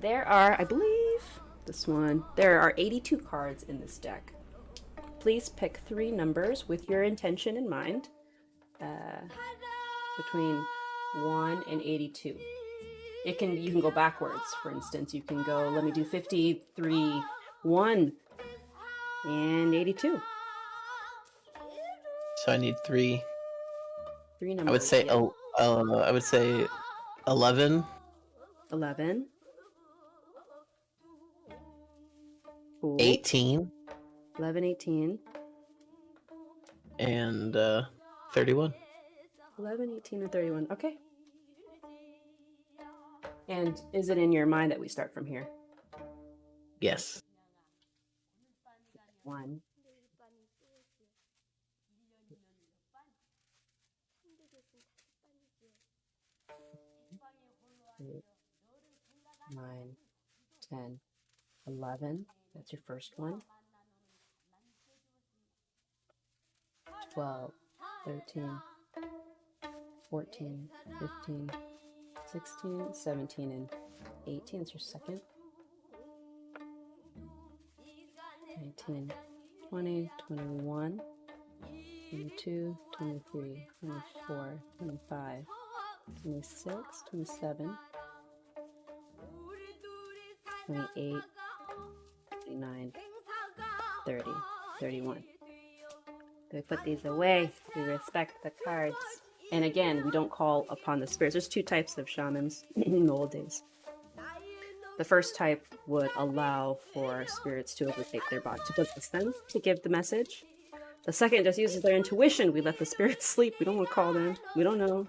There are, I believe, this one. There are 82 cards in this deck. Please pick 3 numbers with your intention in mind, between 1 and 82. You can go backwards. For instance, you can go. Let me do 53, 1, and 82. So I need 3. 3 numbers. I would say. Yeah. I would say 11. 11. Cool. 18. 11, 18. And 31. 11, 18, and 31. Okay. And is it in your mind that we start from here? Yes. 1. 8, 9, 10, 11. That's your first one. 12, 13, 14, 15, 16, 17, and 18 is your second. 19, 20, 21, 22, 23, 24, 25, 26, 27, 28, 29, 30, 31. We put these away. We respect the cards. And again, we don't call upon the spirits. There's 2 types of shamans in the old days. The first type would allow for spirits to overtake their body, to possess them, to give the message. The second just uses their intuition. We let the spirits sleep. We don't want to call them. We don't know.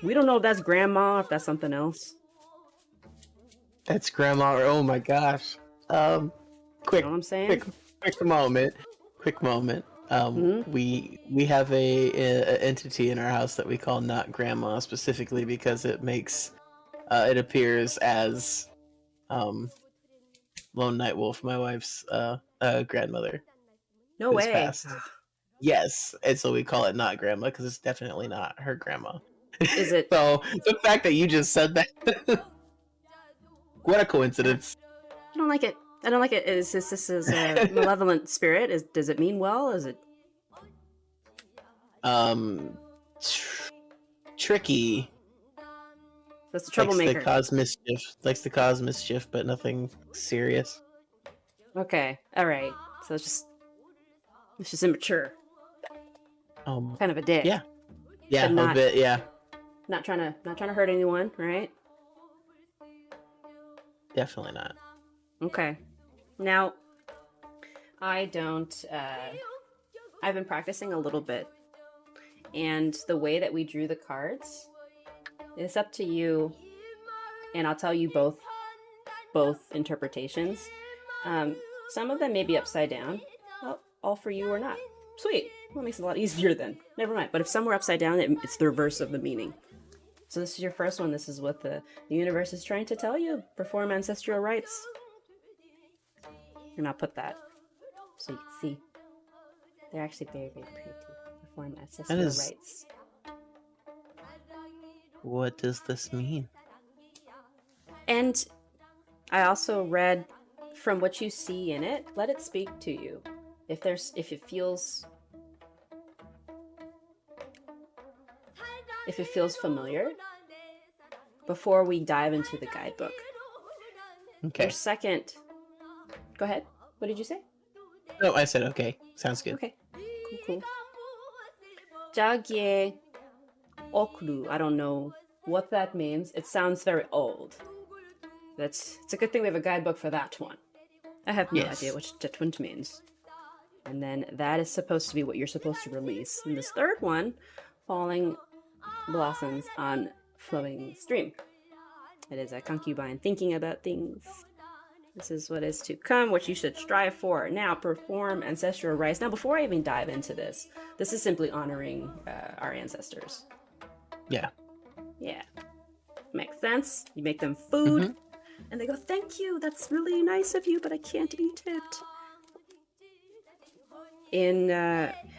We don't know if that's grandma or if that's something else. That's grandma. Oh my gosh. Quick. You know what I'm saying? Quick moment. We have a entity in our house that we call not grandma, specifically because it makes it appears as Lone Night Wolf, my wife's grandmother. No way. Passed. Yes, and so we call it not grandma because it's definitely not her grandma. Is it? So the fact that you just said that, what a coincidence! I don't like it. I don't like it. Is this is a malevolent spirit? Does it mean well? Is it? Tricky. That's a troublemaker. Likes to cause mischief, but nothing serious. Okay, all right. So it's just immature. Kind of a dick. Yeah, a bit. Yeah, not trying to hurt anyone, right? Definitely not. Okay. Now, I've been practicing a little bit, and the way that we drew the cards, it's up to you, and I'll tell you both interpretations. Some of them may be upside down, all for you or not. Sweet. Well, it makes it a lot easier then. Never mind. But if some were upside down, it's the reverse of the meaning. So this is your first one. This is what the universe is trying to tell you. Perform ancestral rites. And I'll put that so you can see. They're actually very, very pretty. Perform ancestral rites. What does this mean? And I also read from what you see in it, let it speak to you. If it feels familiar, before we dive into the guidebook. Okay. Your second. Go ahead. What did you say? No, I said okay. Sounds good. Okay. Cool. Jagye okru. I don't know what that means. It sounds very old. It's a good thing we have a guidebook for that one. I have no idea what that one means. And then that is supposed to be what you're supposed to release. And this third one, falling blossoms on flowing stream. It is a concubine thinking about things. This is what is to come, what you should strive for. Now, perform ancestral rites. Now, before I even dive into this is simply honoring our ancestors. Yeah. Yeah. Makes sense. You make them food, and they go, thank you, that's really nice of you, but I can't eat it.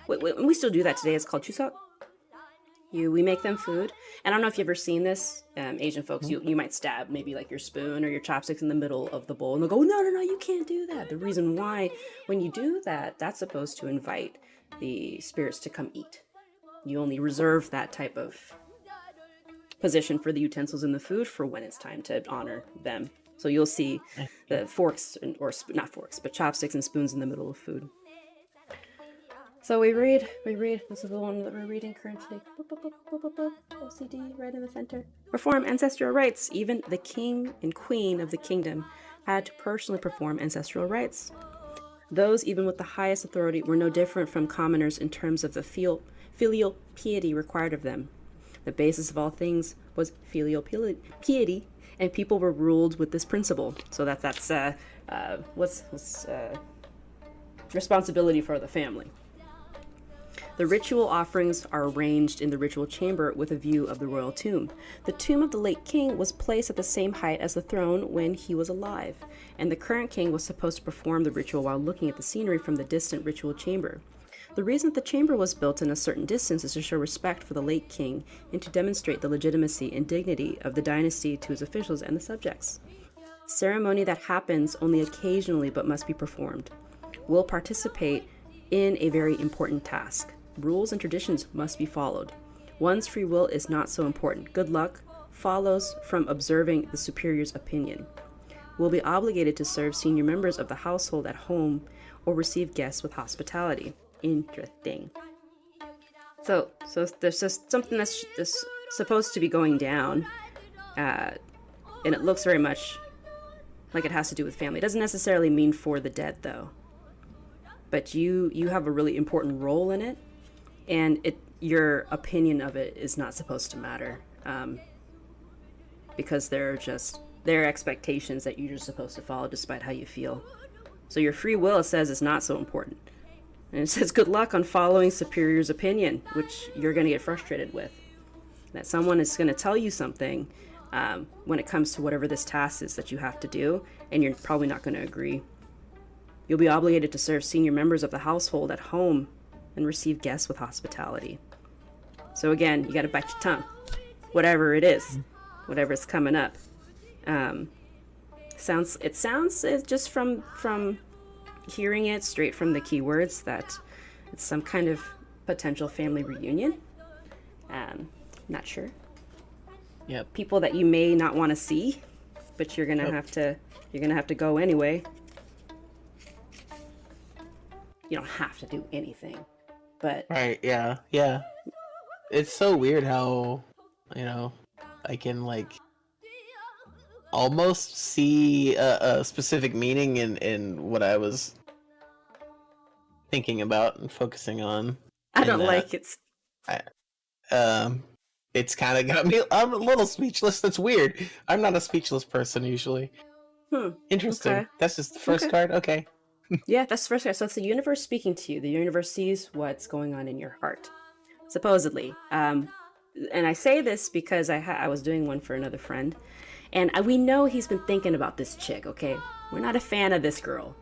When we still do that today, it's called chuseok. We make them food. And I don't know if you've ever seen this. Asian folks, you might stab maybe like your spoon or your chopsticks in the middle of the bowl, and they'll go, no, no, no, you can't do that. The reason why, when you do that, that's supposed to invite the spirits to come eat. You only reserve that type of position for the utensils in the food for when it's time to honor them. So you'll see the forks, or not forks, but chopsticks and spoons in the middle of food. So we read, this is the one that we're reading currently. OCD, right in the center. Perform ancestral rites. Even the king and queen of the kingdom had to personally perform ancestral rites. Those, even with the highest authority, were no different from commoners in terms of the filial piety required of them. The basis of all things was filial piety, and people were ruled with this principle. So that's responsibility for the family. The ritual offerings are arranged in the ritual chamber with a view of the royal tomb. The tomb of the late king was placed at the same height as the throne when he was alive, and the current king was supposed to perform the ritual while looking at the scenery from the distant ritual chamber. The reason that the chamber was built in a certain distance is to show respect for the late king and to demonstrate the legitimacy and dignity of the dynasty to his officials and the subjects. Ceremony that happens only occasionally but must be performed. Will participate in a very important task. Rules and traditions must be followed. One's free will is not so important. Good luck follows from observing the superior's opinion. Will be obligated to serve senior members of the household at home or receive guests with hospitality. Interesting. So there's just something that's supposed to be going down, and it looks very much like it has to do with family. It doesn't necessarily mean for the dead, though. But you have a really important role in it, and your opinion of it is not supposed to matter, because there are expectations that you're just supposed to follow despite how you feel. So your free will, it says, is not so important. And it says good luck on following superior's opinion, which you're going to get frustrated with. That someone is going to tell you something when it comes to whatever this task is that you have to do, and you're probably not going to agree. You'll be obligated to serve senior members of the household at home and receive guests with hospitality. So again, you got to bite your tongue, whatever it is, whatever is coming up. It sounds just from hearing it straight from the keywords that it's some kind of potential family reunion. Not sure. Yep. People that you may not want to see, but you're gonna have to go anyway. You don't have to do anything, but right, yeah. It's so weird how, I can almost see a specific meaning in what I was thinking about and focusing on. I don't like it. It's kind of got me. I'm a little speechless. That's weird. I'm not a speechless person usually. Interesting. Okay. That's just the first card. Okay. Yeah, that's the first card. So it's the universe speaking to you. The universe sees what's going on in your heart, supposedly. And I say this because I was doing one for another friend, and we know he's been thinking about this chick. Okay, we're not a fan of this girl,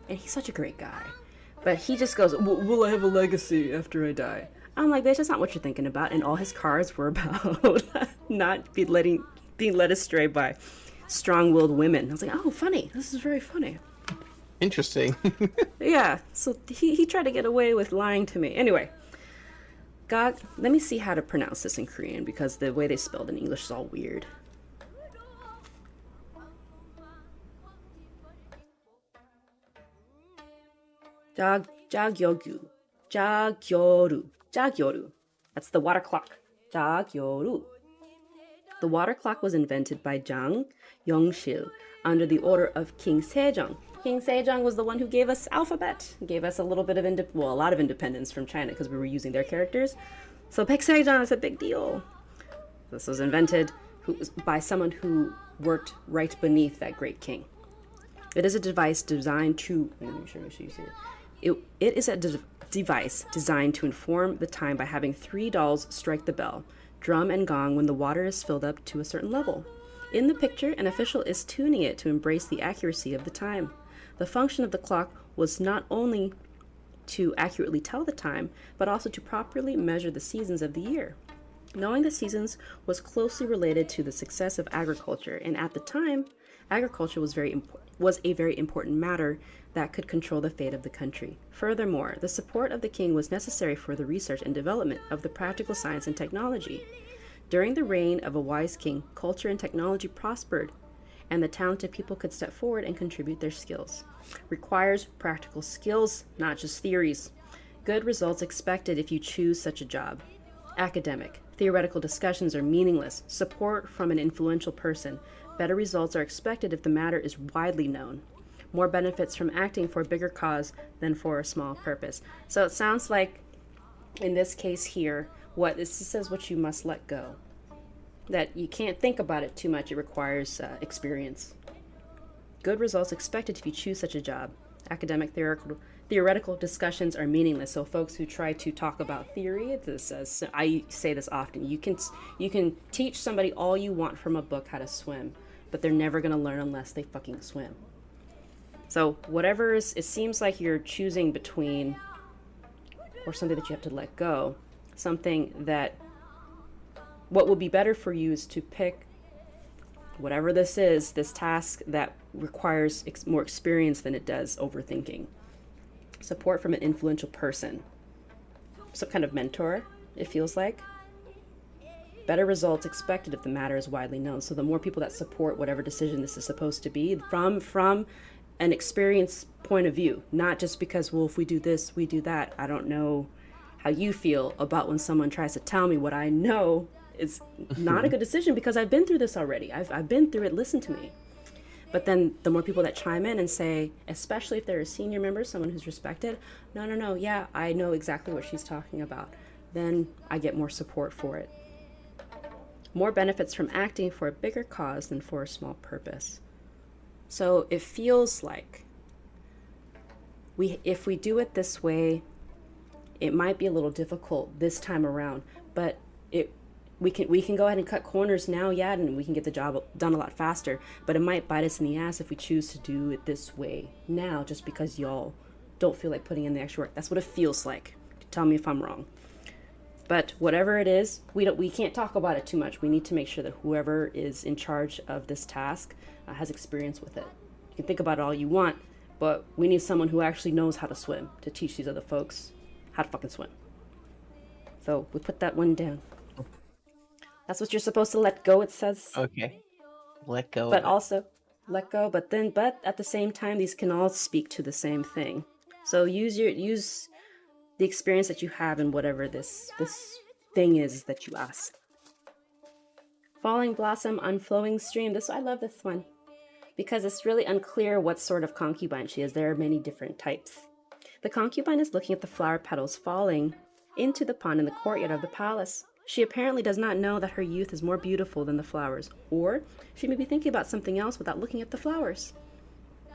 and he's such a great guy, but he just goes, "Will I have a legacy after I die?" I'm like, bitch, that's not what you're thinking about. And all his cards were about not being led astray by strong-willed women. I was like, oh, funny. This is very funny. Interesting. Yeah, so he tried to get away with lying to me. Anyway, God, let me see how to pronounce this in Korean, because the way they spelled in English is all weird. Jagyoru. Jagyoru. That's the water clock. Jagyoru. The water clock was invented by Jang Yongshil under the order of King Sejong. King Sejong was the one who gave us alphabet, gave us a little bit of a lot of independence from China because we were using their characters. So Baek Sejong is a big deal. This was invented by someone who worked right beneath that great king. It is a device designed to. Let me make sure you see it. It is a device designed to inform the time by having 3 dolls strike the bell, drum and gong when the water is filled up to a certain level. In the picture, an official is tuning it to embrace the accuracy of the time. The function of the clock was not only to accurately tell the time, but also to properly measure the seasons of the year. Knowing the seasons was closely related to the success of agriculture, and at the time, agriculture was a very important matter that could control the fate of the country. Furthermore, the support of the king was necessary for the research and development of the practical science and technology. During the reign of a wise king, culture and technology prospered, and the talented people could step forward and contribute their skills. Requires practical skills, not just theories. Good results expected if you choose such a job. Academic. Theoretical discussions are meaningless. Support from an influential person. Better results are expected if the matter is widely known. More benefits from acting for a bigger cause than for a small purpose. So it sounds like, in this case here, what this says what you must let go. That you can't think about it too much. It requires experience. Good results expected if you choose such a job. Academic theoretical discussions are meaningless. So folks who try to talk about theory, I say this often, you can teach somebody all you want from a book how to swim, but they're never going to learn unless they fucking swim. So whatever is, it seems like you're choosing between, or something that you have to let go, something that, what would be better for you is to pick whatever this is, this task that requires more experience than it does overthinking. Support from an influential person, some kind of mentor, it feels like. Better results expected if the matter is widely known. So the more people that support whatever decision this is supposed to be from an experience point of view, not just because, well, if we do this, we do that. I don't know how you feel about when someone tries to tell me what I know is not a good decision because I've been through this already. I've been through it. Listen to me. But then the more people that chime in and say, especially if they're a senior member, someone who's respected, no, yeah, I know exactly what she's talking about, then I get more support for it. More benefits from acting for a bigger cause than for a small purpose. So it feels like if we do it this way, it might be a little difficult this time around, but we can go ahead and cut corners now, yeah, and we can get the job done a lot faster, but it might bite us in the ass if we choose to do it this way now just because y'all don't feel like putting in the extra work. That's what it feels like. Tell me if I'm wrong. But whatever it is, we can't talk about it too much. We need to make sure that whoever is in charge of this task has experience with it. You can think about it all you want, but we need someone who actually knows how to swim to teach these other folks how to fucking swim. So we put that one down. That's what you're supposed to let go, it says. Okay. Let go. But also let go, but at the same time, these can all speak to the same thing. So use the experience that you have in whatever this thing is that you ask. Falling blossom, unflowing stream. I love this one because it's really unclear what sort of concubine she is. There are many different types. The concubine is looking at the flower petals falling into the pond in the courtyard of the palace. She apparently does not know that her youth is more beautiful than the flowers, or she may be thinking about something else without looking at the flowers.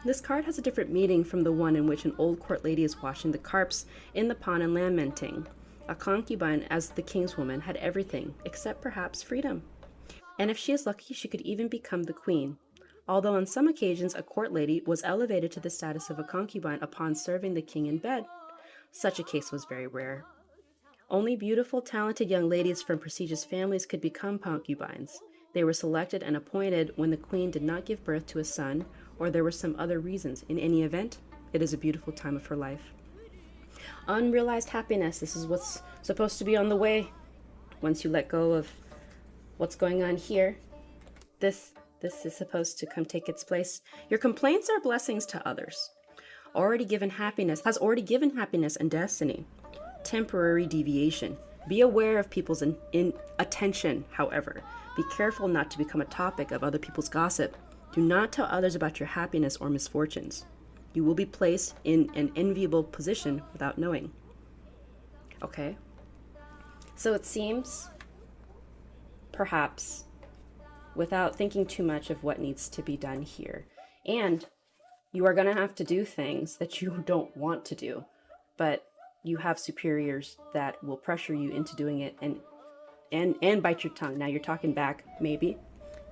This card has a different meaning from the one in which an old court lady is washing the carps in the pond and lamenting. A concubine, as the king's woman, had everything, except perhaps freedom. And if she is lucky, she could even become the queen. Although on some occasions a court lady was elevated to the status of a concubine upon serving the king in bed. Such a case was very rare. Only beautiful, talented young ladies from prestigious families could become concubines. They were selected and appointed when the queen did not give birth to a son, or there were some other reasons. In any event, it is a beautiful time of her life. Unrealized happiness. This is what's supposed to be on the way. Once you let go of what's going on here, this is supposed to come take its place. Your complaints are blessings to others. Has already given happiness and destiny. Temporary deviation. Be aware of people's attention, however. Be careful not to become a topic of other people's gossip. Do not tell others about your happiness or misfortunes. You will be placed in an enviable position without knowing. Okay? So it seems, perhaps, without thinking too much of what needs to be done here. And you are going to have to do things that you don't want to do, but you have superiors that will pressure you into doing it and bite your tongue. Now you're talking back, maybe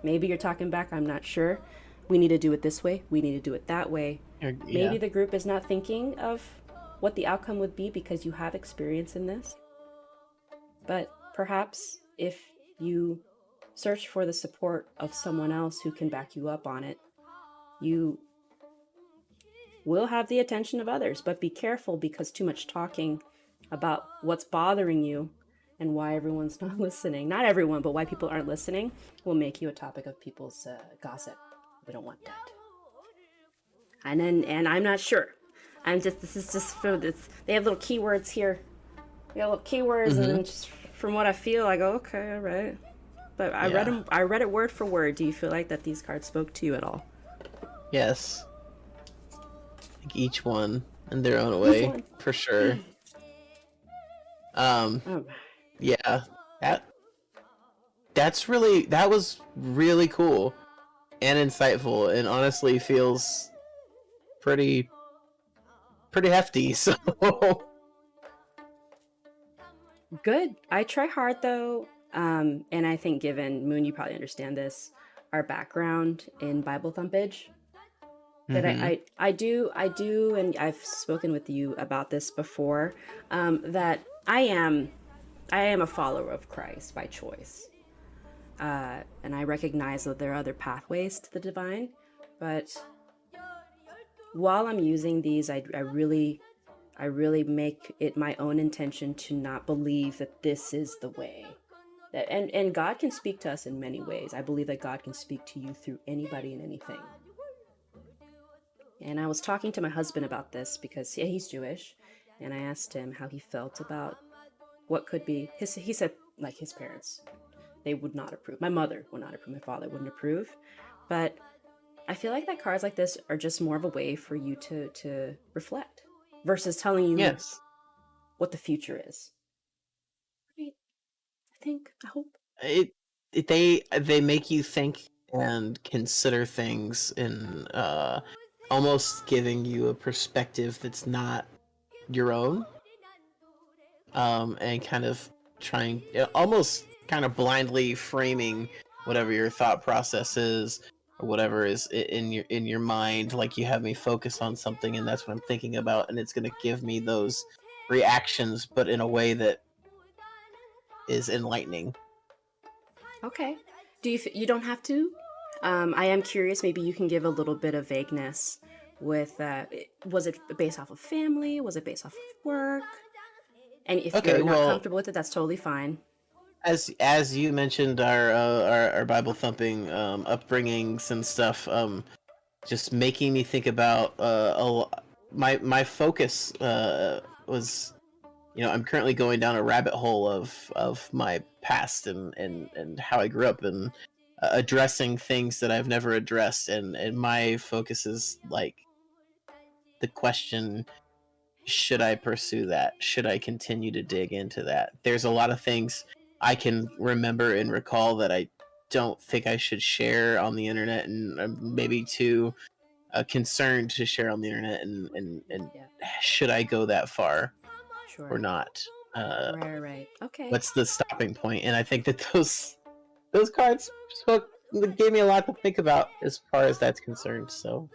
you're talking back, I'm not sure. We need to do it this way, we need to do it that way. Yeah. Maybe the group is not thinking of what the outcome would be because you have experience in this. But perhaps if you search for the support of someone else who can back you up on it, you will have the attention of others. But be careful, because too much talking about what's bothering you and why everyone's not listening, not everyone, but why people aren't listening, will make you a topic of people's gossip. We don't want that. And I'm not sure. This is just for this. They have little keywords here. They have little keywords, and then just from what I feel, I go, okay, all right. But I read them. I read it word for word. Do you feel like that these cards spoke to you at all? Yes. Like each one in their own way, for sure. Yeah. That was really cool and insightful, and honestly feels pretty hefty. So good. I try hard though, and I think, given Moon, you probably understand this, our background in Bible thumpage, that I do, and I've spoken with you about this before, that I am a follower of Christ by choice, and I recognize that there are other pathways to the divine, but while I'm using these, I really make it my own intention to not believe that this is the way. That and God can speak to us in many ways. I believe that God can speak to you through anybody and anything. And I was talking to my husband about this because he's Jewish, and I asked him how he felt about what could be his. He said, like, his parents, they would not approve. My mother would not approve. My father wouldn't approve. But I feel like that cards like this are just more of a way for you to reflect, versus telling you what the future is. Right? I hope. They make you think and consider things in almost giving you a perspective that's not your own, and kind of trying, almost kind of blindly framing whatever your thought process is, or whatever is in your mind. Like, you have me focus on something, and that's what I'm thinking about, and it's going to give me those reactions, but in a way that is enlightening. Okay. You don't have to. I am curious. Maybe you can give a little bit of vagueness with. Was it based off of family? Was it based off of work? And if you're not comfortable with it, that's totally fine. As you mentioned, our Bible thumping upbringings and stuff, just making me think about my focus was, I'm currently going down a rabbit hole of my past and how I grew up, and addressing things that I've never addressed, and my focus is like the question: should I pursue that? Should I continue to dig into that? There's a lot of things I can remember and recall that I don't think I should share on the internet, and I'm maybe too concerned to share on the internet, and should I go that far or not? Right. Okay. What's the stopping point? And I think that those cards gave me a lot to think about as far as that's concerned. So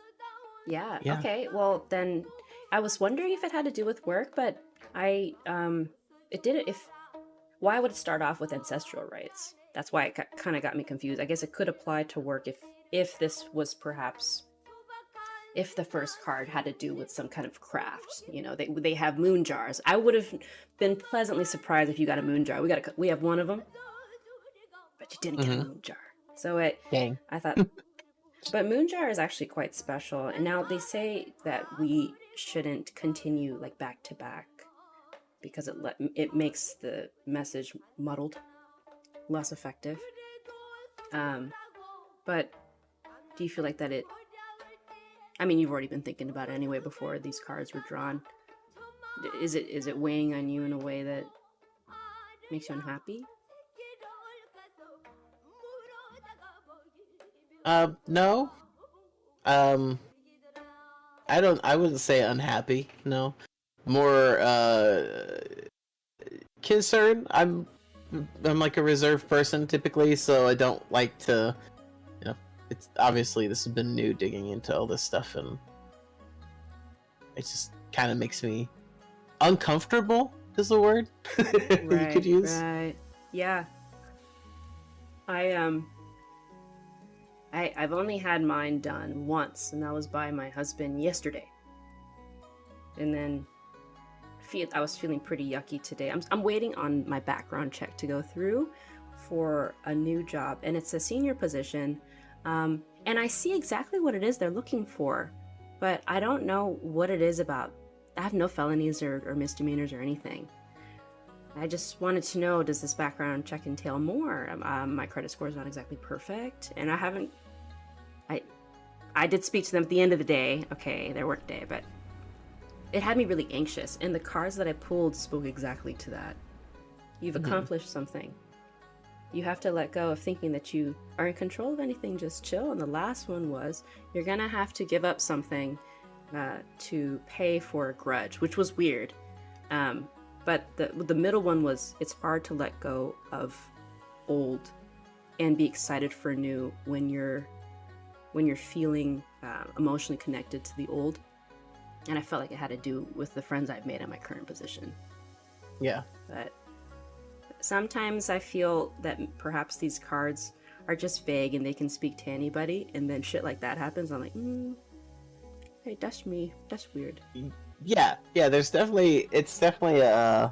yeah. Okay. Well, then I was wondering if it had to do with work, but it didn't. Why would it start off with ancestral rights? That's why it kind of got me confused. I guess it could apply to work if this was perhaps, if the first card had to do with some kind of craft. They have moon jars. I would have been pleasantly surprised if you got a moon jar. We have one of them, but you didn't get a moon jar. So I thought, but moon jar is actually quite special. And now they say that we shouldn't continue like back to back, because it makes the message muddled, less effective. But do you feel like that I mean, you've already been thinking about it anyway before these cards were drawn. Is it weighing on you in a way that makes you unhappy? No. I wouldn't say unhappy, no. More concerned. I'm like a reserved person typically, so I don't like to, it's obviously, this has been new digging into all this stuff, and it just kind of makes me uncomfortable, is the word you could use. Right. Yeah. I I've only had mine done once, and that was by my husband yesterday. And then I was feeling pretty yucky today. I'm waiting on my background check to go through for a new job, and it's a senior position. And I see exactly what it is they're looking for, but I don't know what it is about. I have no felonies or misdemeanors or anything. I just wanted to know, does this background check entail more? My credit score is not exactly perfect, and I did speak to them at the end of the day, okay, their work day, but it had me really anxious, and the cards that I pulled spoke exactly to that. You've accomplished something. You have to let go of thinking that you are in control of anything, just chill. And the last one was, you're gonna have to give up something to pay for a grudge, which was weird. But the middle one was, it's hard to let go of old and be excited for new when you're feeling emotionally connected to the old. And I felt like it had to do with the friends I've made in my current position. Yeah. But sometimes I feel that perhaps these cards are just vague and they can speak to anybody, and then shit like that happens. I'm like, hey, that's me. That's weird. Yeah, it's definitely I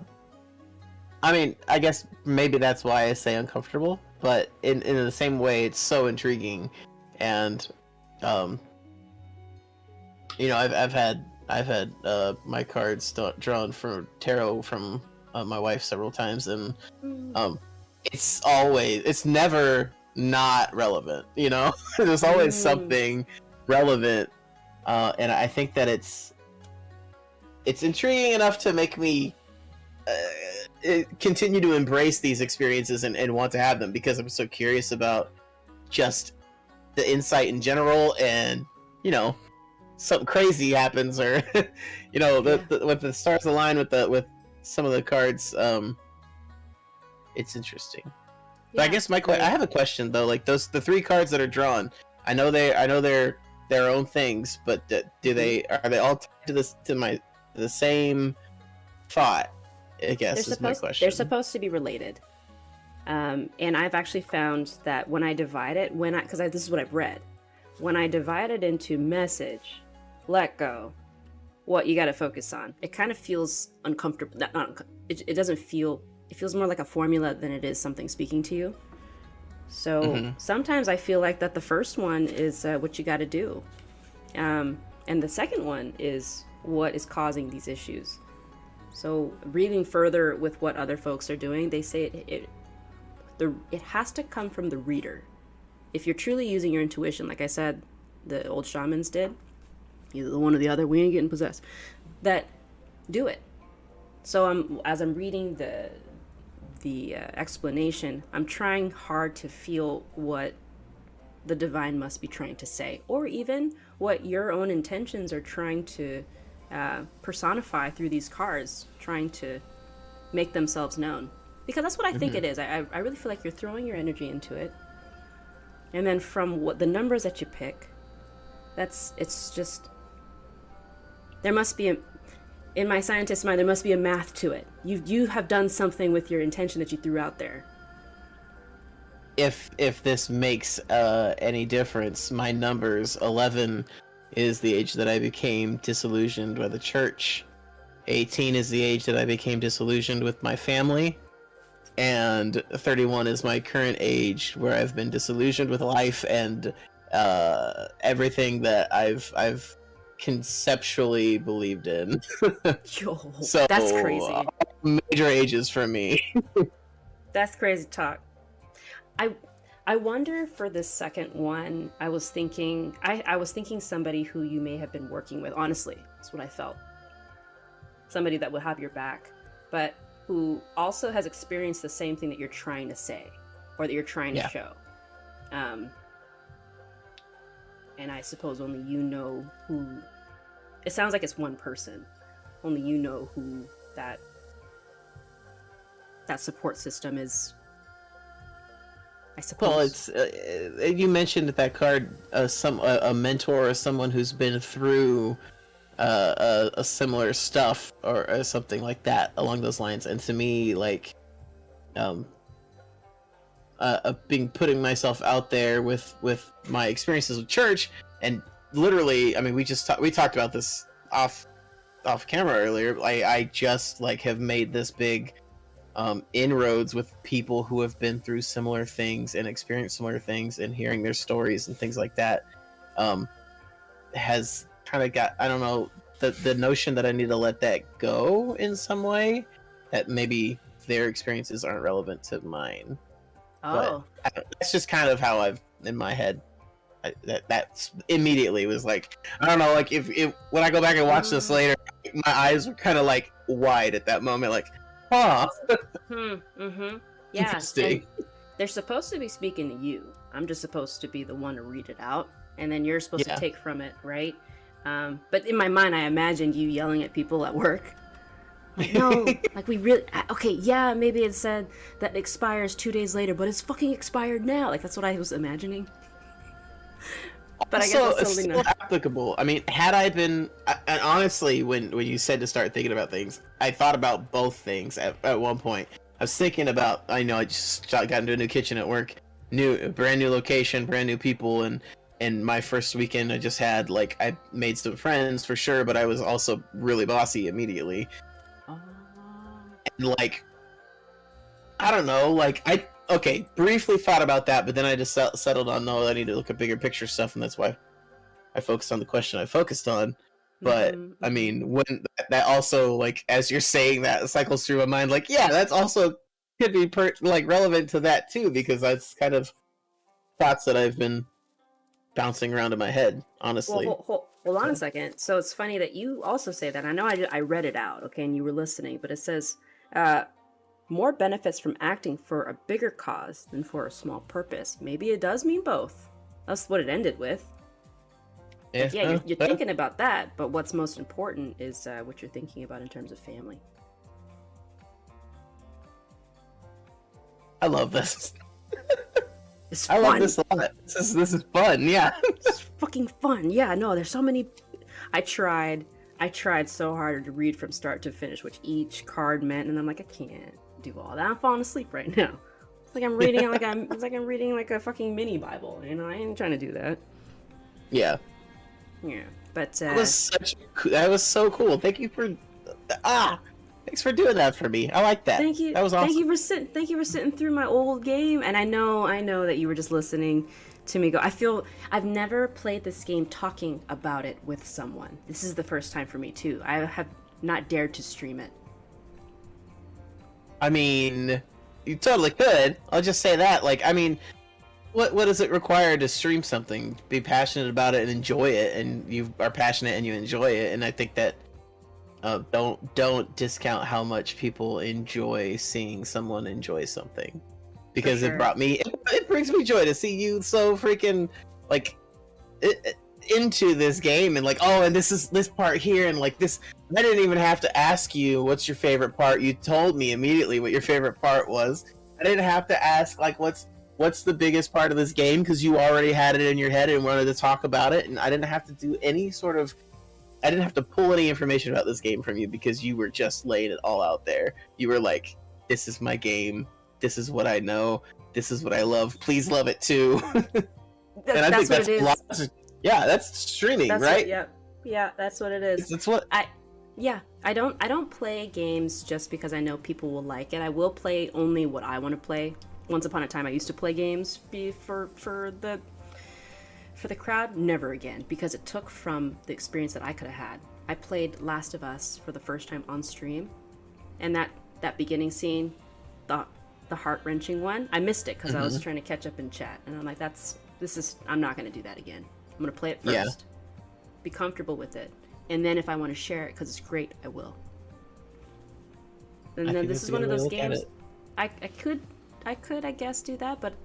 mean, I guess maybe that's why I say uncomfortable, but in the same way, it's so intriguing, and you know, I've had my cards drawn for tarot from my wife several times, and it's never not relevant, you know. There's always something relevant, and I think that it's intriguing enough to make me continue to embrace these experiences and want to have them, because I'm so curious about just the insight in general, and you know, something crazy happens, or you know, with the stars align with some of the cards, it's interesting. But I guess I have a question though. Like the 3 cards that are drawn, I know they're their own things, but are they all tied to the same thought? I guess is my question. They're supposed to be related. And I've actually found that when I divide it, because this is what I've read, when I divide it into message, let go, what you got to focus on, it kind of feels uncomfortable. It doesn't feel, it feels more like a formula than it is something speaking to you. So sometimes I feel like that the first one is what you got to do. And the second one is what is causing these issues. So reading further with what other folks are doing, they say it has to come from the reader. If you're truly using your intuition, like I said, the old shamans did, either the one or the other, we ain't getting possessed, that do it. So as I'm reading the explanation, I'm trying hard to feel what the divine must be trying to say, or even what your own intentions are trying to personify through these cards, trying to make themselves known. Because that's what I think it is. I really feel like you're throwing your energy into it, and then from what the numbers that you pick, it's just, there must be in my scientist mind, there must be a math to it. You have done something with your intention that you threw out there. If this makes any difference, my numbers, 11 is the age that I became disillusioned by the church. 18 is the age that I became disillusioned with my family. And 31 is my current age, where I've been disillusioned with life and everything that I've conceptually believed in. Yo, so that's crazy. Major ages for me. That's crazy talk. I wonder for the second one, I was thinking somebody who you may have been working with. Honestly, that's what I felt. Somebody that will have your back, but who also has experienced the same thing that you're trying to say, or that you're trying to show. And I suppose only you know who. It sounds like it's one person. Only you know who that support system is. I suppose. Well, it's you mentioned that card, a mentor or someone who's been through a similar stuff or something like that along those lines, and to me, like, being putting myself out there with my experiences with church, and literally, I mean, we talked about this off camera earlier. I just like have made this big inroads with people who have been through similar things and experienced similar things, and hearing their stories and things like that has kind of got, I don't know, the notion that I need to let that go in some way, that maybe their experiences aren't relevant to mine. Oh, But that's just kind of how I've, in my head, that's immediately was like, I don't know, like if when I go back and watch this later, my eyes were kind of like wide at that moment, like, huh. Yeah, Interesting. and they're supposed to be speaking to you. I'm just supposed to be the one to read it out, and then you're supposed to take from it, right? But in my mind, I imagined you yelling at people at work. Like, no, like we really, okay, yeah, maybe it said that it expires 2 days later, but it's fucking expired now. Like, that's what I was imagining. But I guess it's totally not applicable. I mean, had I been, and honestly, when you said to start thinking about things, I thought about both things at one point. I was thinking about, I know I just got into a new kitchen at work, brand new location, brand new people, and my first weekend I just had, like, I made some friends for sure, but I was also really bossy immediately. And like, I don't know, like okay, briefly thought about that, but then I just settled on, no, I need to look at bigger picture stuff, and that's why I focused on the question I focused on. But I mean, when that also, like, as you're saying that, cycles through my mind, like, yeah, that's also could be like relevant to that too, because that's kind of thoughts that I've been bouncing around in my head, honestly. Well, hold on a second. So it's funny that you also say that. I know I read it out, okay, and you were listening, but it says more benefits from acting for a bigger cause than for a small purpose. Maybe it does mean both. That's what it ended with. Like, yeah, you're thinking about that, but what's most important is what you're thinking about in terms of family. I love this. It's fun. I love this a lot. This is fun, yeah. It's fucking fun. Yeah, no, there's so many. I tried so hard to read from start to finish, which each card meant, and I'm like, I can't do all that. I'm falling asleep right now. It's like I'm reading it's like I'm reading like a fucking mini Bible. You know, I ain't trying to do that. Yeah. Yeah, but that was so cool. Thank you for thanks for doing that for me. I like that. Thank you. That was awesome. Thank you for sitting through my old game. And I know that you were just listening to me go. I feel I've never played this game talking about it with someone. This is the first time for me too. I have not dared to stream it. I mean, you totally could. I'll just say that. Like, I mean, what does it require to stream something? Be passionate about it and enjoy it, and you are passionate and you enjoy it. And I think that don't discount how much people enjoy seeing someone enjoy something, because it brings me joy to see you so freaking like into this game, and like, oh, and this is this part here, and like this, I didn't even have to ask you what's your favorite part. You told me immediately what your favorite part was. I didn't have to ask like what's the biggest part of this game, because you already had it in your head and wanted to talk about it, and I didn't have to do any sort of, I didn't have to pull any information about this game from you, because you were just laying it all out there. You were like, this is my game, this is what I know, this is what I love, please love it too. And I think that's a lot. Yeah, that's streaming, right? Yeah, that's what it is. That's what I don't play games just because I know people will like it. I will play only what I want to play. Once upon a time, I used to play games for the crowd. Never again, because it took from the experience that I could have had. I played Last of Us for the first time on stream, and that beginning scene, the heart-wrenching one, I missed it because I was trying to catch up in chat, and I'm like, I'm not going to do that again. I'm going to play it first, be comfortable with it, and then if I want to share it because it's great, I will. And then this is one of those games I could, I guess, do that, but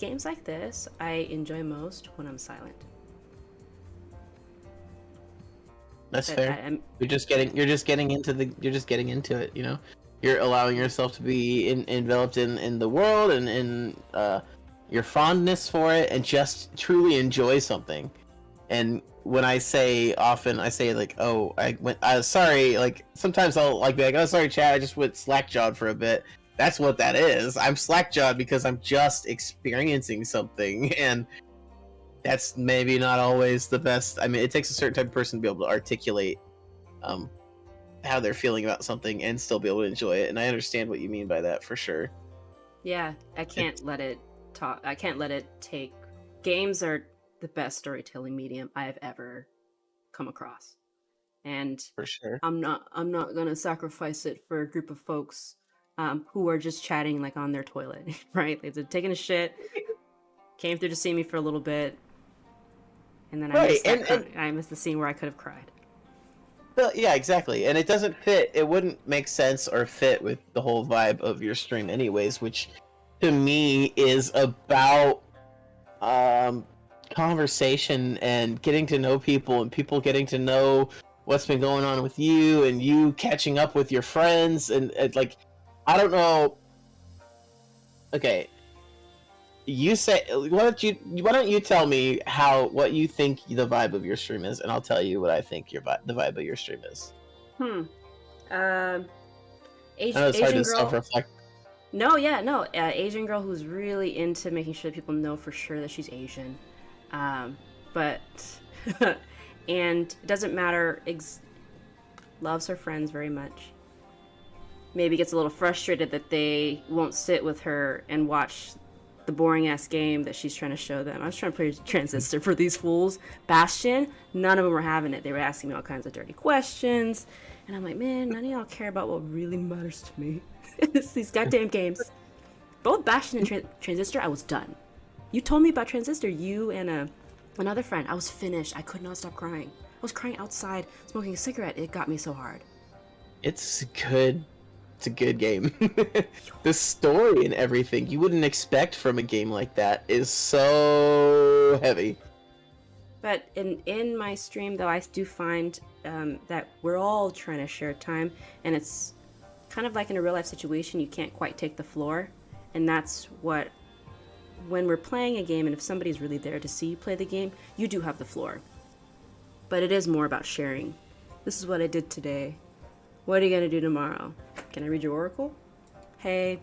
games like this I enjoy most when I'm silent. That's fair. You're just getting into it, you know. You're allowing yourself to be enveloped in the world and in your fondness for it, and just truly enjoy something. And when I say like, oh, I was sorry, like sometimes I'll like be like, oh, sorry, chat, I just went slack-jawed for a bit. That's what that is. I'm slack-jawed because I'm just experiencing something, and that's maybe not always the best. I mean, it takes a certain type of person to be able to articulate um, how they're feeling about something and still be able to enjoy it. And I understand what you mean by that for sure. Yeah, I can't let it talk. I can't let it take. Games are the best storytelling medium I've ever come across, and For sure. I'm not gonna sacrifice it for a group of folks who are just chatting like on their toilet, right? They're taking a shit, came through to see me for a little bit, and then I Right, missed that. I missed the scene where I could have cried. well, yeah, exactly. And it doesn't fit. It wouldn't make sense or fit with the whole vibe of your stream, anyways. Which, to me, is about um, conversation and getting to know people, and people getting to know what's been going on with you, and you catching up with your friends, and like, I don't know. Okay, you say why don't you tell me what you think the vibe of your stream is, and I'll tell you what I think the vibe of your stream is. Um, I know it's hard Asian to girl. self-reflect. No, yeah, no. Asian girl who's really into making sure that people know for sure that she's Asian. But and it doesn't matter. Loves her friends very much. Maybe gets a little frustrated that they won't sit with her and watch the boring ass game that she's trying to show them. I was trying to play Transistor for these fools. Bastion, none of them were having it. They were asking me all kinds of dirty questions. And I'm like, man, none of y'all care about what really matters to me. It's these goddamn games. Both Bastion and Transistor, I was done. You told me about Transistor, you and another friend. I was finished. I could not stop crying. I was crying outside, smoking a cigarette. It got me so hard. It's good. It's a good game. The story and everything you wouldn't expect from a game like that is so heavy. But in my stream, though, I do find that we're all trying to share time, and it's kind of like in a real life situation, you can't quite take the floor, and that's what, when we're playing a game, and if somebody's really there to see you play the game, you do have the floor. But it is more about sharing. This is what I did today. What are you gonna do tomorrow? Can I read your oracle? Hey,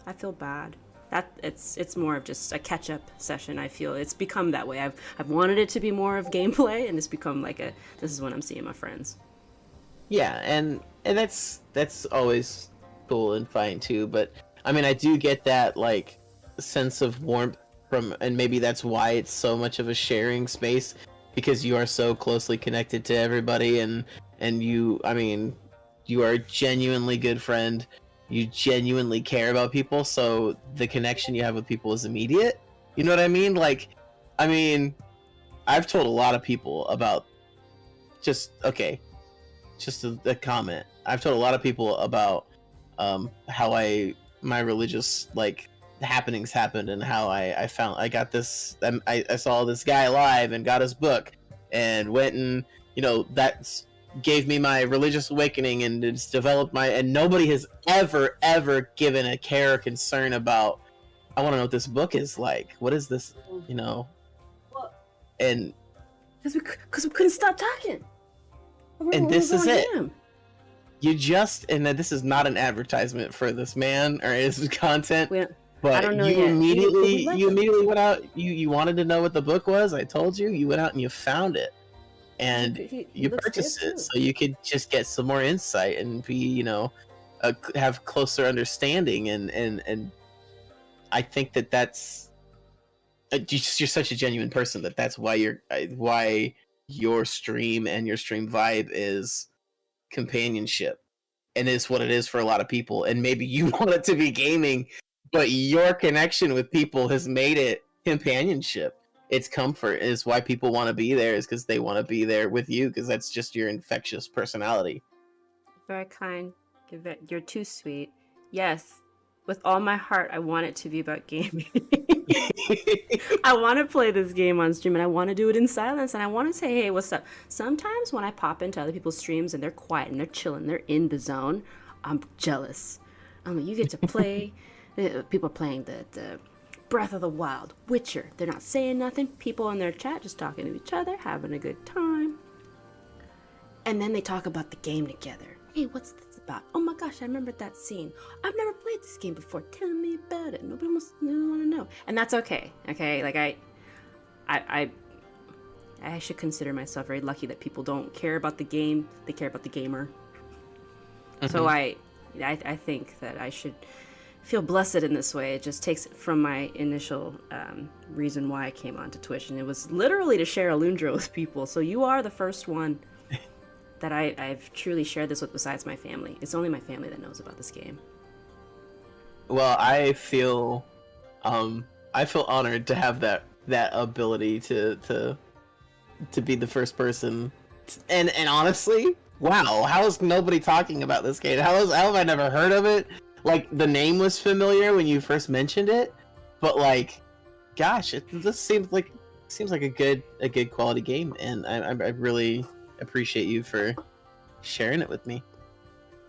I feel bad. It's more of just a catch-up session. I feel it's become that way. I've wanted it to be more of gameplay, and it's become like this is when I'm seeing my friends. Yeah, and that's always cool and fine too. But I mean, I do get that like sense of warmth from, and maybe that's why it's so much of a sharing space, because you are so closely connected to everybody, and you, I mean, you are a genuinely good friend. You genuinely care about people, so the connection you have with people is immediate. You know what I mean? Like, I mean, I've told a lot of people about just a comment. I've told a lot of people about how my religious like happenings happened, and how I found I got this. I saw this guy live and got his book, and went and that's gave me my religious awakening, and it's developed and nobody has ever given a care or concern about, I want to know what this book is like. What is this, Well, and because we couldn't stop talking. and this is it. And this is not an advertisement for this man or his content, but I don't know you yet. immediately went out. You wanted to know what the book was. I told you. You went out and you found it, and you purchased it so you could just get some more insight and be, have closer understanding. And I think that's you're such a genuine person that's why your stream and your stream vibe is companionship, and it's what it is for a lot of people. And maybe you want it to be gaming, but your connection with people has made it companionship. It's comfort. Is why people want to be there, is because they want to be there with you, because that's just your infectious personality. Very kind. You're too sweet. Yes, with all my heart, I want it to be about gaming. I want to play this game on stream, and I want to do it in silence, and I want to say, hey, what's up? Sometimes when I pop into other people's streams and they're quiet and they're chilling, they're in the zone, I'm jealous. I'm like, you get to play. People are playing the Breath of the Wild, Witcher. They're not saying nothing. People in their chat just talking to each other, having a good time. And then they talk about the game together. Hey, what's this? about? Oh my gosh, I remember that scene. I've never played this game before. Tell me about it. Nobody wants to want to know. And that's okay. Okay, like I should consider myself very lucky that people don't care about the game. They care about the gamer. Mm-hmm. So I think that I should feel blessed in this way. It just takes from my initial reason why I came onto Twitch, and it was literally to share Alundra with people. So you are the first one that I've truly shared this with besides my family. It's only my family that knows about this game. Well, I feel honored to have that ability to be the first person, and honestly, wow, how is nobody talking about this game? How have I never heard of it? Like, the name was familiar when you first mentioned it, but like, gosh, this seems like a good quality game, and I really appreciate you for sharing it with me.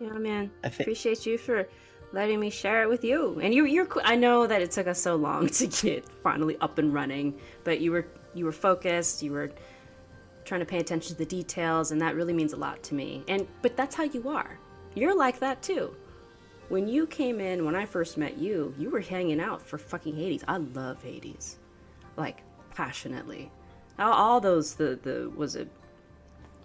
Yeah, man. Appreciate you for letting me share it with you. And you're I know that it took us so long to get finally up and running, but you were focused. You were trying to pay attention to the details, and that really means a lot to me. But that's how you are. You're like that too. When you came in, when I first met you, you were hanging out for fucking Hades. I love Hades, like, passionately. All those was it?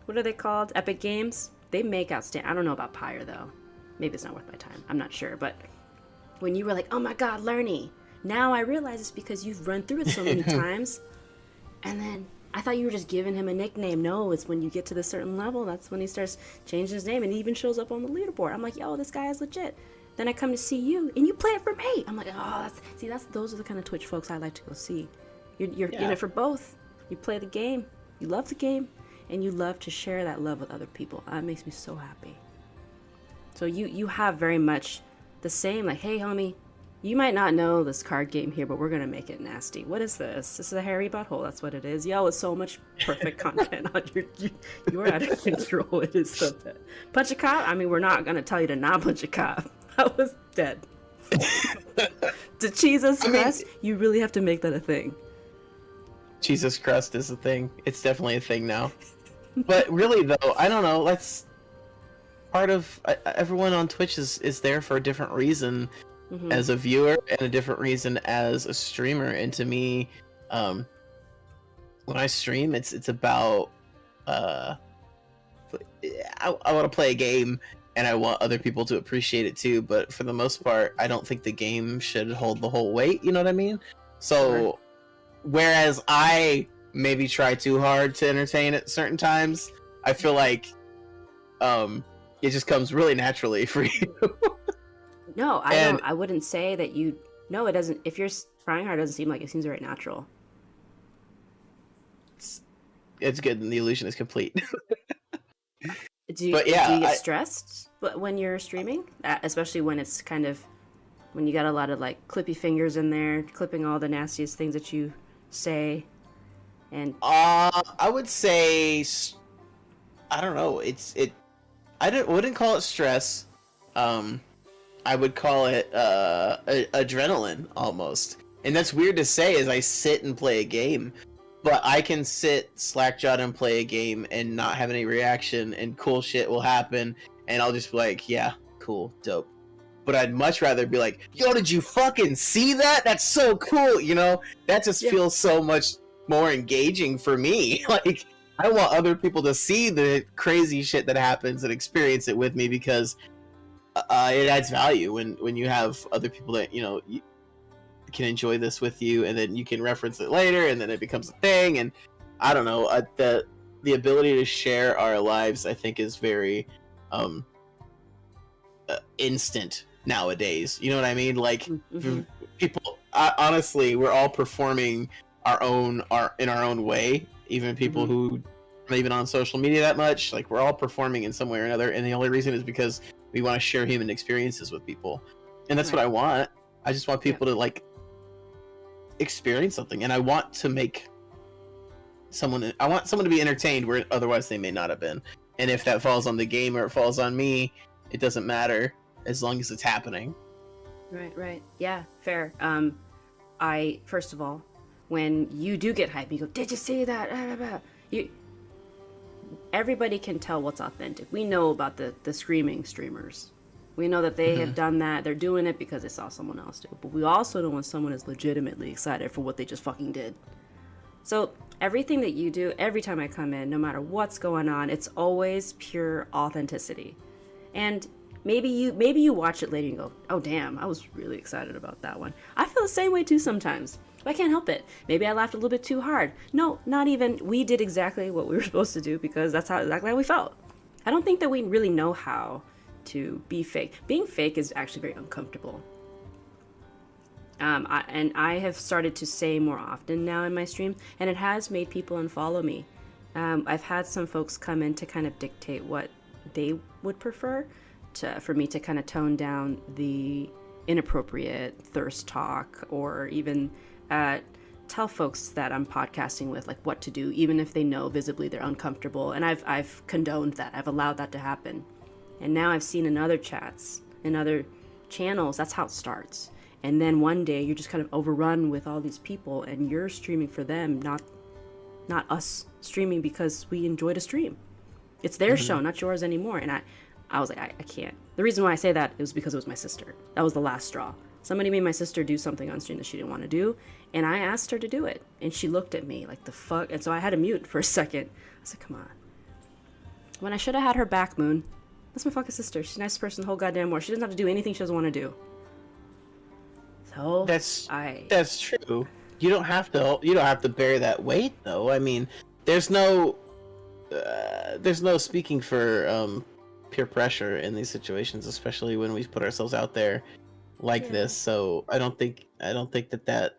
What are they called? Epic Games. They make outstanding. I don't know about Pyre though. Maybe it's not worth my time. I'm not sure. But when you were like, "Oh my God, Lerny," now I realize it's because you've run through it so many times, and then I thought you were just giving him a nickname. No, it's when you get to the certain level, that's when he starts changing his name, and he even shows up on the leaderboard. I'm like, yo, this guy is legit. Then I come to see you, and you play it for me. I'm like, oh, those are the kind of Twitch folks I like to go see. You're in it for both. You play the game, you love the game, and you love to share that love with other people. That makes me so happy. So you have very much the same, like, hey, homie, you might not know this card game here, but we're going to make it nasty. What is this? This is a hairy butthole. That's what it is. Yo, it's so much perfect content on you're out of control. It is so bad. Punch a cop? I mean, we're not going to tell you to not punch a cop. I was dead. The Jesus crust, you really have to make that a thing. Jesus crust is a thing. It's definitely a thing now. But really, though, I don't know. That's part of everyone on Twitch is there for a different reason. Mm-hmm. As a viewer, and a different reason as a streamer. And to me, when I stream, it's about I want to play a game, and I want other people to appreciate it too. But for the most part, I don't think the game should hold the whole weight. You know what I mean? So, whereas I maybe try too hard to entertain at certain times, I feel like it just comes really naturally for you. No, I wouldn't say that you. No, it doesn't. If you're trying hard, it doesn't seem like it. Seems very natural. It's good, and the illusion is complete. Do you get stressed when you're streaming? Especially when it's kind of when you got a lot of like clippy fingers in there, clipping all the nastiest things that you say. And I would say, I don't know. I wouldn't call it stress. I would call it adrenaline almost. And that's weird to say as I sit and play a game. But I can sit slack-jawed and play a game and not have any reaction, and cool shit will happen, and I'll just be like, yeah, cool, dope. But I'd much rather be like, yo, did you fucking see that? That's so cool, you know? That just feels so much more engaging for me. Like, I want other people to see the crazy shit that happens and experience it with me, because it adds value when you have other people that you can enjoy this with you, and then you can reference it later, and then it becomes a thing. And I don't know, the ability to share our lives, I think, is very instant nowadays. You know what I mean? Like, people, honestly, we're all performing our own art in our own way. Even people who aren't even on social media that much, like, we're all performing in some way or another, and the only reason is because we want to share human experiences with people. And that's what I want. I just want people to, like, experience something, and I want someone to be entertained where otherwise they may not have been. And if that falls on the game or it falls on me, it doesn't matter as long as it's happening. Right. Yeah, fair. I, first of all, when you do get hype, you go, did you see that? everybody can tell what's authentic. We know about the screaming streamers. We know that they have done that. They're doing it because they saw someone else do it. But we also know when someone is legitimately excited for what they just fucking did. So everything that you do, every time I come in, no matter what's going on, it's always pure authenticity. And maybe you watch it later and go, oh damn, I was really excited about that one. I feel the same way too sometimes. But I can't help it. Maybe I laughed a little bit too hard. No, not even. We did exactly what we were supposed to do because that's exactly how we felt. I don't think that we really know how to be fake. Being fake is actually very uncomfortable. I have started to say more often now in my stream, and it has made people unfollow me. I've had some folks come in to kind of dictate what they would prefer for me to kind of tone down the inappropriate thirst talk, or even tell folks that I'm podcasting with like what to do, even if they know visibly they're uncomfortable. And I've condoned that. I've allowed that to happen. And now I've seen in other chats, in other channels, that's how it starts. And then one day you're just kind of overrun with all these people and you're streaming for them, not us streaming because we enjoyed a stream. It's their show, not yours anymore. And I was like, I can't. The reason why I say that is because it was my sister. That was the last straw. Somebody made my sister do something on stream that she didn't want to do. And I asked her to do it. And she looked at me like, the fuck? And so I had to mute for a second. I said, come on. When I should have had her back, Moon. That's my fucking sister. She's a nice person the whole goddamn world. She doesn't have to do anything she doesn't want to do. So that's true. You don't have to bear that weight though. I mean, there's no speaking for peer pressure in these situations, especially when we put ourselves out there like this. So I don't think that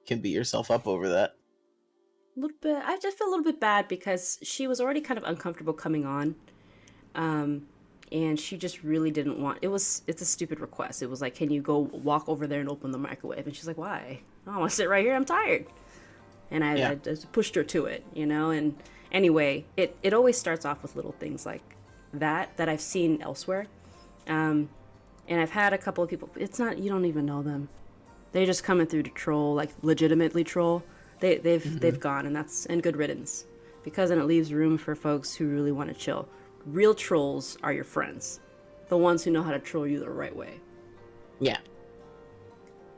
can beat yourself up over that. A little bit. I just feel a little bit bad because she was already kind of uncomfortable coming on. And she just really didn't want, it's a stupid request. It was like, can you go walk over there and open the microwave? And she's like, why? I want to sit right here. I'm tired. And I just pushed her to it, you know? And anyway, it always starts off with little things like that I've seen elsewhere. And I've had a couple of people, it's not, you don't even know them. They're just coming through to troll, like legitimately troll. They've gone, and good riddance. Because then it leaves room for folks who really want to chill. Real trolls are your friends. The ones who know how to troll you the right way. Yeah.